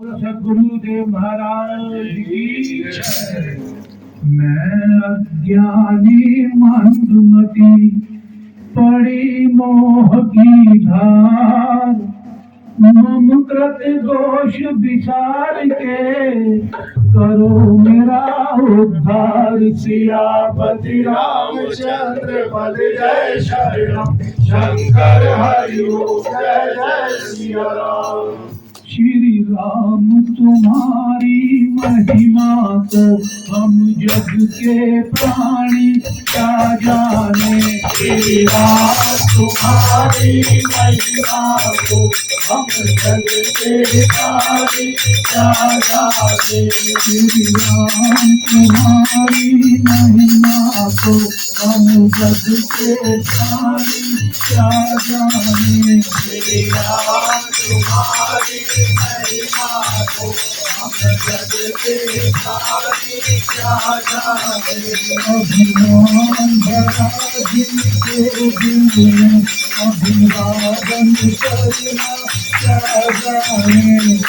सदगुरुदेव महाराज की जय। मैं अज्ञानी मंदमती पड़ी मोह की धार, मम कृत दोष विचार के करो मेरा उद्धार। सियापति रामचंद्र पद जय शरणम, शंकर हरि जय जय सिया राम। श्री राम तुम्हारी महिमा को हम जग के प्राणी क्या जाने। श्री राम तुम्हारी महिमा को हम जग के प्राणी क्या जाने। श्री राम तुम्हारी महिमा को हम जग के प्राणी क्या जाने। श्री राम तुम्हारी महिमा को हम जग के प्राणी क्या जाने। अभिमान भरा जिनके दिल में अभिवादन करना क्या जाने।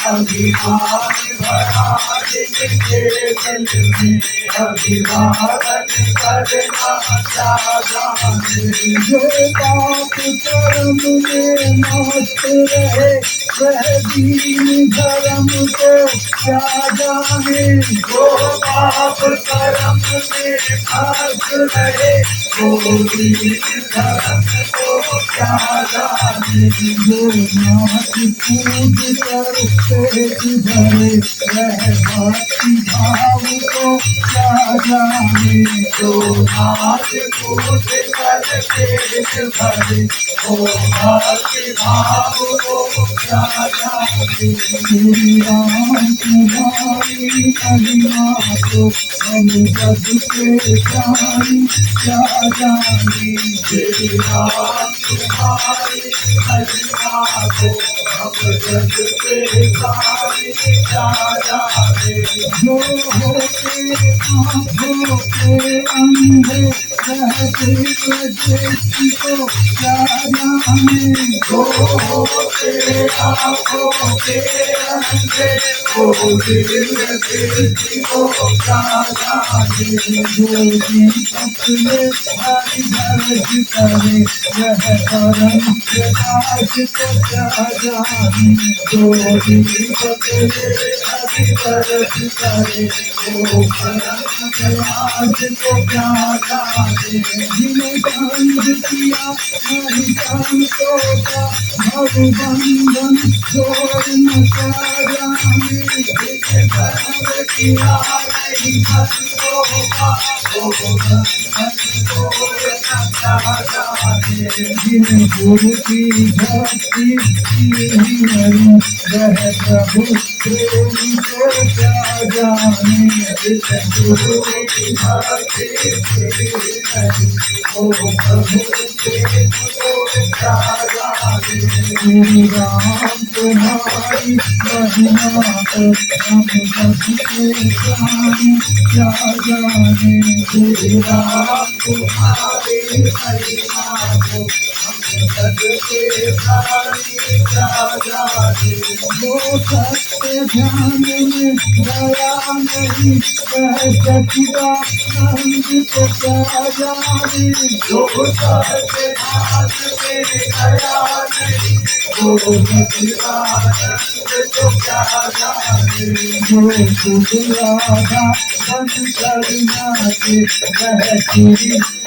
अभिमान भरा जिनके दिल में अभिवादन करना क्या जाने। जो पाप कर्म में मस्त रहे वह दीन धर्म को क्या जाने। जो पाप कर्म में मस्त रहे वो दीन धर्म को क्या जाने। जो नाथ पूज कर पेट भरे वह भक्ति भाव को क्या जाने। जो नाथ पूज कर पेट भरे वो भक्ति भाव को क्या जाने। श्री राम तुम्हारी महिमा को हम जग के प्राणी क्या जाने। श्री राम तुम्हारी महिमा को हम जग के प्राणी क्या जाने। जो होते आँखों के अंधे वह दृष्टि को क्या जाने। जो होते आँखों के अंधे वो दृष्टि को क्या जाने। जो अपने भाई दर्ज करे वह परम प्रकाश को क्या जाने। जो अपने भाई दर्ज करे वो परम प्रकाश को क्या जाने। जिन्हें बंद किया नहीं संतों का भवबंधन छोड़ न क्या जाने। जिन्हें बंद किया नहीं संतों का भवबंधन छोड़ न क्या जाने। जिन्हें गुरु की भक्ति की नहीं वह प्रभु प्रेम को क्या जाने। जिन्हें गुरु की भक्ति की नहीं वो प्रभु प्रेम को क्या जाने। श्री राम तुम्हारी महिमा को हम जग के प्राणी क्या जाने। श्री राम तुम्हारी महिमा को हम जग के प्राणी क्या जाने। जो सत्य ध्यान में दया नहीं वह सच्चिदानंद को क्या जाने। जो सत्य ध्यान में दया नहीं वो सच्चिदानंद को क्या जाने। जो सुध राधा बन करना के वह श्री